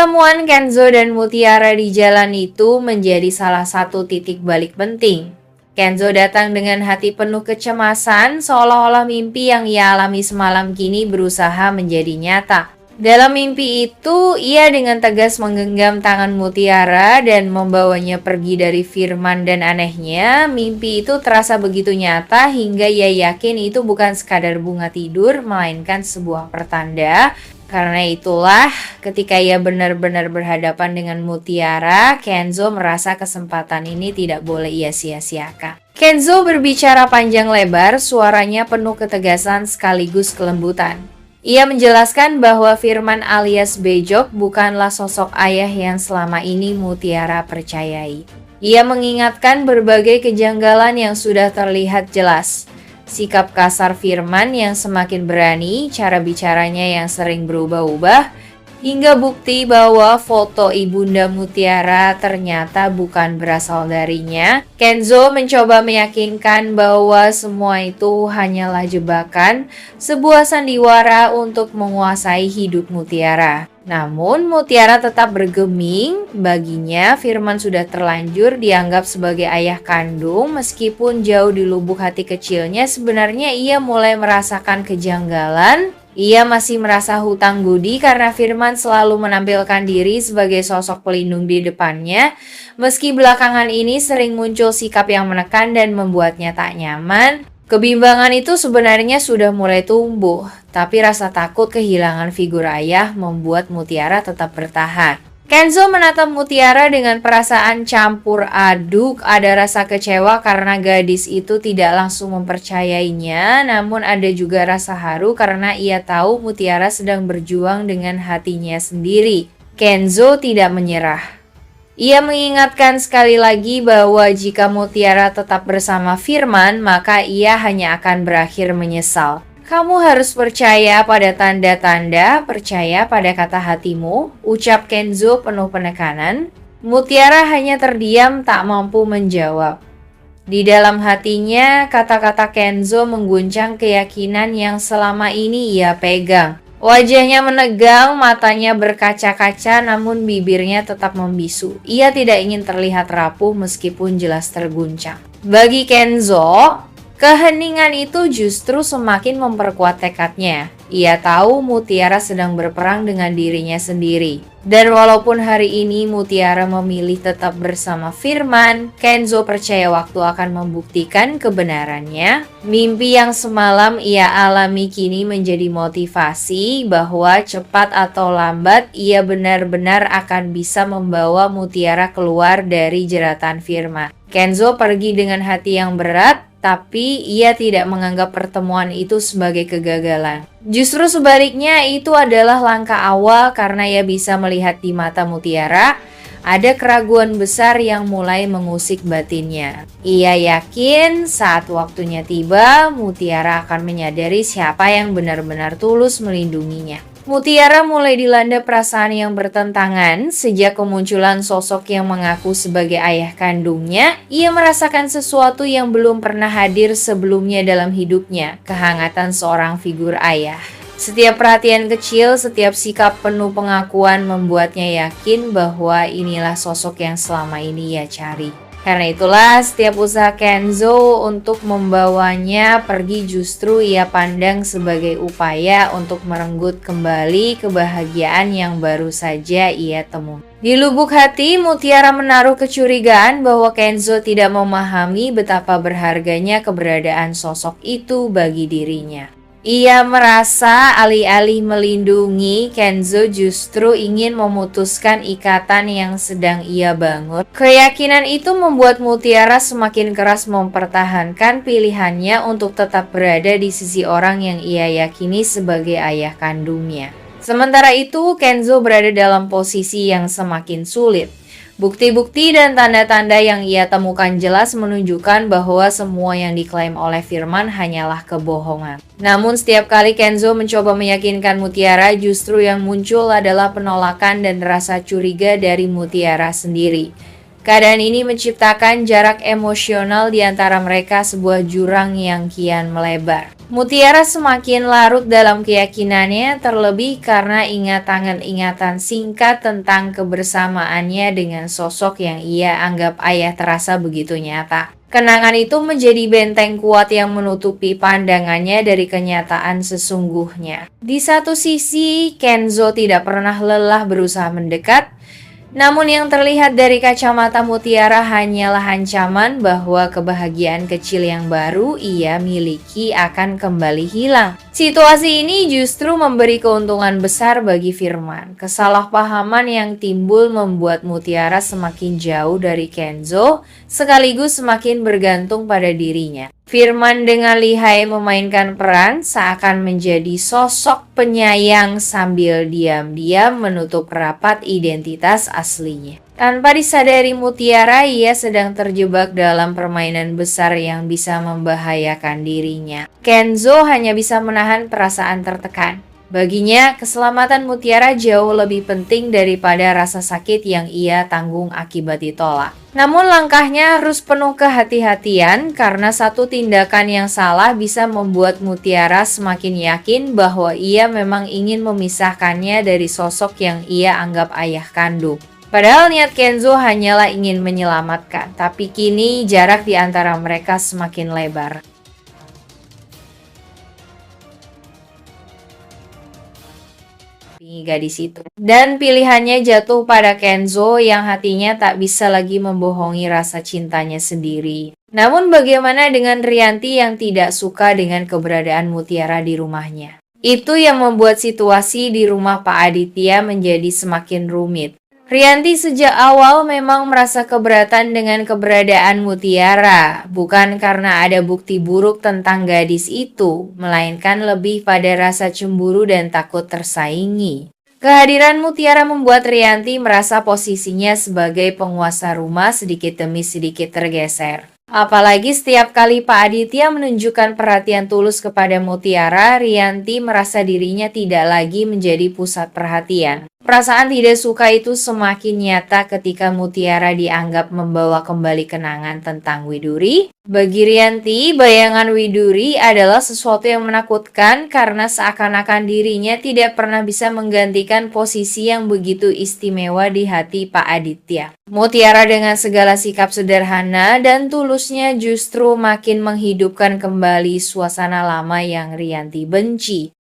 Pertemuan Kenzo dan Mutiara di jalan itu menjadi salah satu titik balik penting. Kenzo datang dengan hati penuh kecemasan, seolah-olah mimpi yang ia alami semalam kini berusaha menjadi nyata. Dalam mimpi itu, ia dengan tegas menggenggam tangan Mutiara dan membawanya pergi dari Firman dan anehnya, mimpi itu terasa begitu nyata hingga ia yakin itu bukan sekadar bunga tidur, melainkan sebuah pertanda. Karena itulah, ketika ia benar-benar berhadapan dengan Mutiara, Kenzo merasa kesempatan ini tidak boleh ia sia-siakan. Kenzo berbicara panjang lebar, suaranya penuh ketegasan sekaligus kelembutan. Ia menjelaskan bahwa Firman alias Bejok bukanlah sosok ayah yang selama ini Mutiara percayai. Ia mengingatkan berbagai kejanggalan yang sudah terlihat jelas. Sikap kasar Firman yang semakin berani, cara bicaranya yang sering berubah-ubah, hingga bukti bahwa foto Ibunda Mutiara ternyata bukan berasal darinya. Kenzo mencoba meyakinkan bahwa semua itu hanyalah jebakan, sebuah sandiwara untuk menguasai hidup Mutiara. Namun Mutiara tetap bergeming, baginya Firman sudah terlanjur dianggap sebagai ayah kandung meskipun jauh di lubuk hati kecilnya sebenarnya ia mulai merasakan kejanggalan. Ia masih merasa hutang budi karena Firman selalu menampilkan diri sebagai sosok pelindung di depannya, meski belakangan ini sering muncul sikap yang menekan dan membuatnya tak nyaman. Kebimbangan itu sebenarnya sudah mulai tumbuh, tapi rasa takut kehilangan figur ayah membuat Mutiara tetap bertahan. Kenzo menatap Mutiara dengan perasaan campur aduk, ada rasa kecewa karena gadis itu tidak langsung mempercayainya, namun ada juga rasa haru karena ia tahu Mutiara sedang berjuang dengan hatinya sendiri. Kenzo tidak menyerah. Ia mengingatkan sekali lagi bahwa jika Mutiara tetap bersama Firman, maka ia hanya akan berakhir menyesal. Kamu harus percaya pada tanda-tanda, percaya pada kata hatimu, ucap Kenzo penuh penekanan. Mutiara hanya terdiam tak mampu menjawab. Di dalam hatinya, kata-kata Kenzo mengguncang keyakinan yang selama ini ia pegang. Wajahnya menegang, matanya berkaca-kaca namun bibirnya tetap membisu. Ia tidak ingin terlihat rapuh meskipun jelas terguncang. Bagi Kenzo, keheningan itu justru semakin memperkuat tekadnya. Ia tahu Mutiara sedang berperang dengan dirinya sendiri. Dan walaupun hari ini Mutiara memilih tetap bersama Firman, Kenzo percaya waktu akan membuktikan kebenarannya. Mimpi yang semalam ia alami kini menjadi motivasi bahwa cepat atau lambat ia benar-benar akan bisa membawa Mutiara keluar dari jeratan Firman. Kenzo pergi dengan hati yang berat, tapi ia tidak menganggap pertemuan itu sebagai kegagalan. Justru sebaliknya, itu adalah langkah awal karena ia bisa melihat di mata Mutiara ada keraguan besar yang mulai mengusik batinnya. Ia yakin saat waktunya tiba, Mutiara akan menyadari siapa yang benar-benar tulus melindunginya. Mutiara mulai dilanda perasaan yang bertentangan sejak kemunculan sosok yang mengaku sebagai ayah kandungnya. Ia merasakan sesuatu yang belum pernah hadir sebelumnya dalam hidupnya, kehangatan seorang figur ayah. Setiap perhatian kecil, setiap sikap penuh pengakuan membuatnya yakin bahwa inilah sosok yang selama ini ia cari. Karena itulah setiap usaha Kenzo untuk membawanya pergi justru ia pandang sebagai upaya untuk merenggut kembali kebahagiaan yang baru saja ia temui. Di lubuk hati, Mutiara menaruh kecurigaan bahwa Kenzo tidak memahami betapa berharganya keberadaan sosok itu bagi dirinya. Ia merasa alih-alih melindungi, Kenzo justru ingin memutuskan ikatan yang sedang ia bangun. Keyakinan itu membuat Mutiara semakin keras mempertahankan pilihannya untuk tetap berada di sisi orang yang ia yakini sebagai ayah kandungnya. Sementara itu, Kenzo berada dalam posisi yang semakin sulit. Bukti-bukti dan tanda-tanda yang ia temukan jelas menunjukkan bahwa semua yang diklaim oleh Firman hanyalah kebohongan. Namun setiap kali Kenzo mencoba meyakinkan Mutiara, justru yang muncul adalah penolakan dan rasa curiga dari Mutiara sendiri. Keadaan ini menciptakan jarak emosional di antara mereka, sebuah jurang yang kian melebar. Mutiara semakin larut dalam keyakinannya, terlebih karena ingatan singkat tentang kebersamaannya dengan sosok yang ia anggap ayah terasa begitu nyata. Kenangan itu menjadi benteng kuat yang menutupi pandangannya dari kenyataan sesungguhnya. Di satu sisi, Kenzo tidak pernah lelah berusaha mendekat, namun yang terlihat dari kacamata Mutiara hanyalah ancaman bahwa kebahagiaan kecil yang baru ia miliki akan kembali hilang. Situasi ini justru memberi keuntungan besar bagi Firman. Kesalahpahaman yang timbul membuat Mutiara semakin jauh dari Kenzo, sekaligus semakin bergantung pada dirinya. Firman dengan lihai memainkan peran seakan menjadi sosok penyayang sambil diam-diam menutup rapat identitas aslinya. Tanpa disadari Mutiara, ia sedang terjebak dalam permainan besar yang bisa membahayakan dirinya. Kenzo hanya bisa menahan perasaan tertekan. Baginya, keselamatan Mutiara jauh lebih penting daripada rasa sakit yang ia tanggung akibat ditolak. Namun langkahnya harus penuh kehati-hatian karena satu tindakan yang salah bisa membuat Mutiara semakin yakin bahwa ia memang ingin memisahkannya dari sosok yang ia anggap ayah kandung. Padahal niat Kenzo hanyalah ingin menyelamatkan, tapi kini jarak di antara mereka semakin lebar. Gadis itu. Dan pilihannya jatuh pada Kenzo yang hatinya tak bisa lagi membohongi rasa cintanya sendiri. Namun bagaimana dengan Rianti yang tidak suka dengan keberadaan Mutiara di rumahnya? Itu yang membuat situasi di rumah Pak Aditya menjadi semakin rumit. Rianti sejak awal memang merasa keberatan dengan keberadaan Mutiara, bukan karena ada bukti buruk tentang gadis itu, melainkan lebih pada rasa cemburu dan takut tersaingi. Kehadiran Mutiara membuat Rianti merasa posisinya sebagai penguasa rumah sedikit demi sedikit tergeser. Apalagi setiap kali Pak Aditya menunjukkan perhatian tulus kepada Mutiara, Rianti merasa dirinya tidak lagi menjadi pusat perhatian. Perasaan tidak suka itu semakin nyata ketika Mutiara dianggap membawa kembali kenangan tentang Widuri. Bagi Rianti, bayangan Widuri adalah sesuatu yang menakutkan karena seakan-akan dirinya tidak pernah bisa menggantikan posisi yang begitu istimewa di hati Pak Aditya. Mutiara dengan segala sikap sederhana dan tulusnya justru makin menghidupkan kembali suasana lama yang Rianti benci.